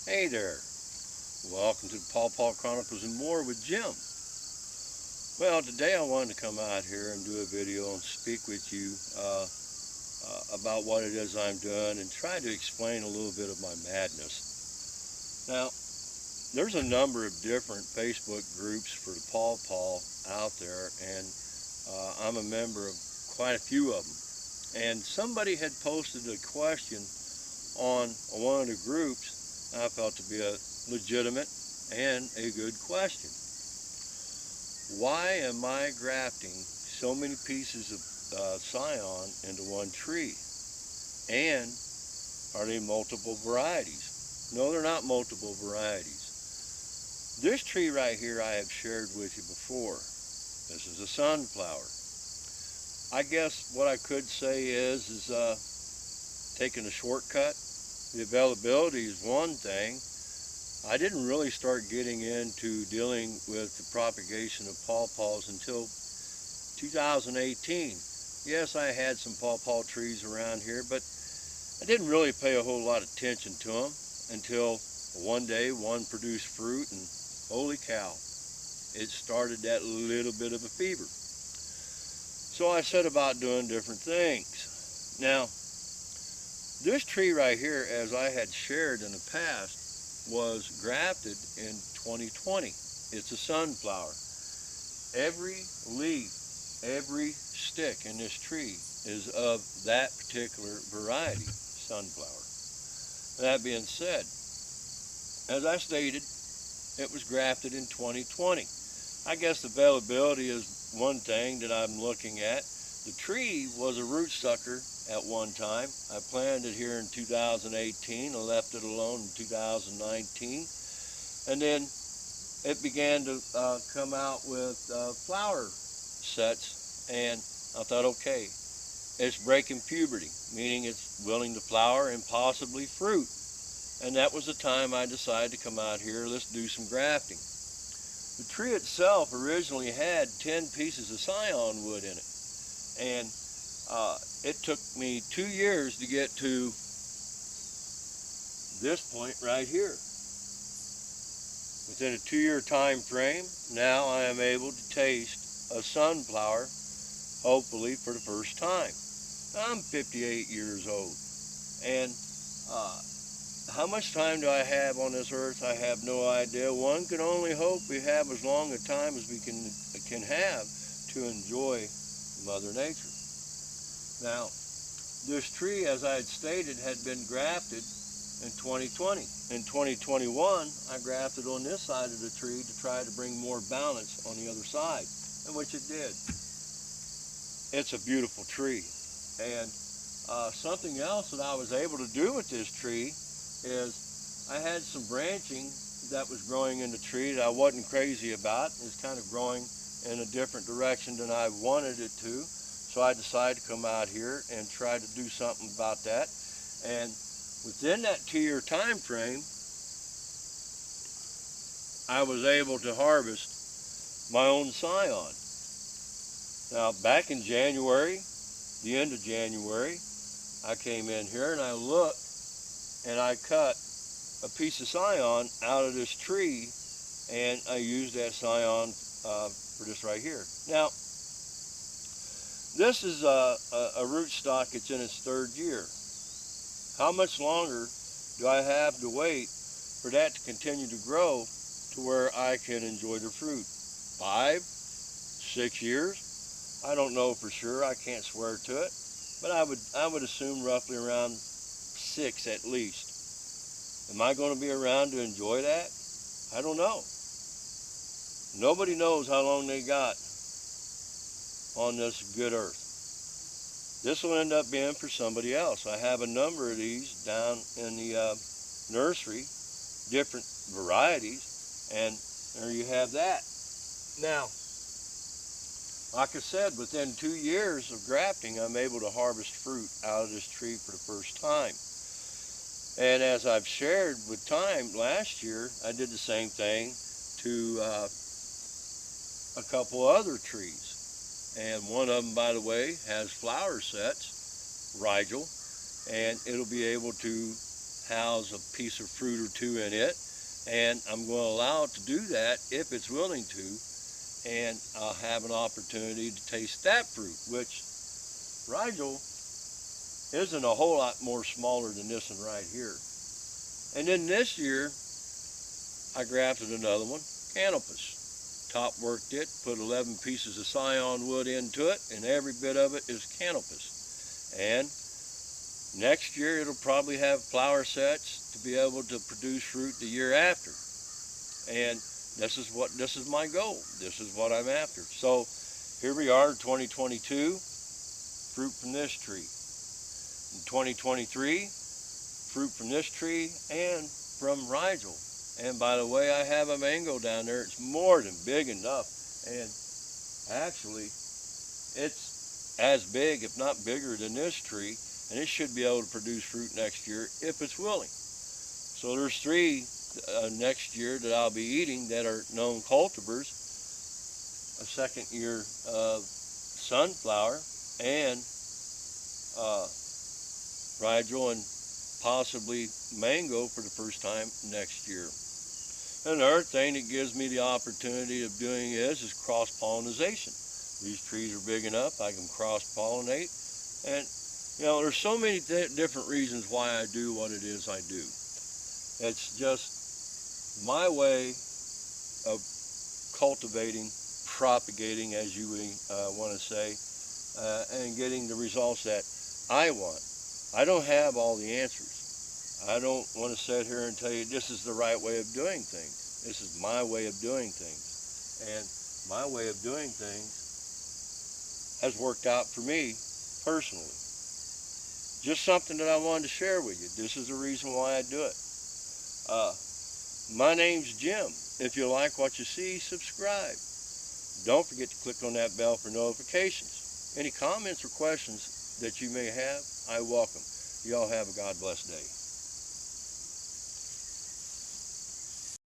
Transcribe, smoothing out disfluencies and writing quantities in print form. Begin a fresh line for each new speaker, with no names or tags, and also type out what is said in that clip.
Hey there, welcome to the Pawpaw Chronicles and More with Jim. Well, today I wanted to come out here and do a video and speak with you about what it is I'm doing and try to explain a little bit of my madness. Now, there's a number of different Facebook groups for the Pawpaw out there, and I'm a member of quite a few of them. And somebody had posted a question on one of the groups I felt to be a legitimate and a good question. Why am I grafting so many pieces of scion into one tree? And are they multiple varieties? No, they're not multiple varieties. This tree right here I have shared with you before. This is a sunflower. I guess what I could say is taking a shortcut. The availability is one thing. I didn't really start getting into dealing with the propagation of pawpaws until 2018. Yes, I had some pawpaw trees around here, but I didn't really pay a whole lot of attention to them until one day one produced fruit, and holy cow, it started that little bit of a fever. So I set about doing different things. Now, this tree right here, as I had shared in the past, was grafted in 2020. It's a sunflower. Every leaf, every stick in this tree is of that particular variety, sunflower. That being said, as I stated, it was grafted in 2020. I guess availability is one thing that I'm looking at. The tree was a root sucker at one time. I planted it here in 2018. I left it alone in 2019. And then it began to come out with flower sets. And I thought, okay, it's breaking puberty, meaning it's willing to flower and possibly fruit. And that was the time I decided to come out here, let's do some grafting. The tree itself originally had 10 pieces of scion wood in it. And it took me 2 years to get to this point right here. Within a 2-year time frame, now I am able to taste a sunflower, hopefully for the first time. I'm 58 years old, and how much time do I have on this earth? I have no idea. One can only hope we have as long a time as we can have to enjoy Mother Nature. Now, this tree, as I had stated, had been grafted in 2020. In 2021, I grafted on this side of the tree to try to bring more balance on the other side, and which it did. It's a beautiful tree. And something else that I was able to do with this tree is I had some branching that was growing in the tree that I wasn't crazy about. It's kind of growing in a different direction than I wanted it to. So I decided to come out here and try to do something about that. And within that 2-year time frame, I was able to harvest my own scion. Now, back in January, the end of January, I came in here and I looked and I cut a piece of scion out of this tree, and I used that scion for this right here. Now, this is a rootstock. It's in its 3rd year. How much longer do I have to wait for that to continue to grow to where I can enjoy the fruit? 5, 6 years? I don't know for sure. I can't swear to it, but I would assume roughly around 6 at least. Am I going to be around to enjoy that? I don't know. Nobody knows how long they got on this good earth. This will end up being for somebody else. I have a number of these down in the nursery, different varieties, and there you have that. Now, like I said, within 2 years of grafting, I'm able to harvest fruit out of this tree for the first time. And as I've shared with time, last year I did the same thing to a couple other trees. And one of them, by the way, has flower sets, Rigel, and it'll be able to house a piece of fruit or two in it, and I'm going to allow it to do that if it's willing to, and I'll have an opportunity to taste that fruit, which Rigel isn't a whole lot more smaller than this one right here. And then this year I grafted another one, Canopus. Top worked it, put 11 pieces of scion wood into it, and every bit of it is Canopus. And next year it'll probably have flower sets to be able to produce fruit the year after. And this is my goal. This is what I'm after. So here we are, 2022, fruit from this tree. In 2023, fruit from this tree and from Rigel. And by the way, I have a mango down there. It's more than big enough. And actually, it's as big, if not bigger, than this tree. And it should be able to produce fruit next year if it's willing. So there's 3 next year that I'll be eating that are known cultivars. A second year sunflower and Rigel and possibly mango for the first time next year. Another thing that gives me the opportunity of doing is cross-pollination. These trees are big enough I can cross-pollinate, and you know, there's so many different reasons why I do what it is I do. It's just my way of cultivating, propagating, as you want to say, and getting the results that I want. I don't have all the answers. I don't want to sit here and tell you this is the right way of doing things. This is my way of doing things. And my way of doing things has worked out for me personally. Just something that I wanted to share with you. This is the reason why I do it. My name's Jim. If you like what you see, subscribe. Don't forget to click on that bell for notifications. Any comments or questions that you may have, I welcome. You all have a God bless day.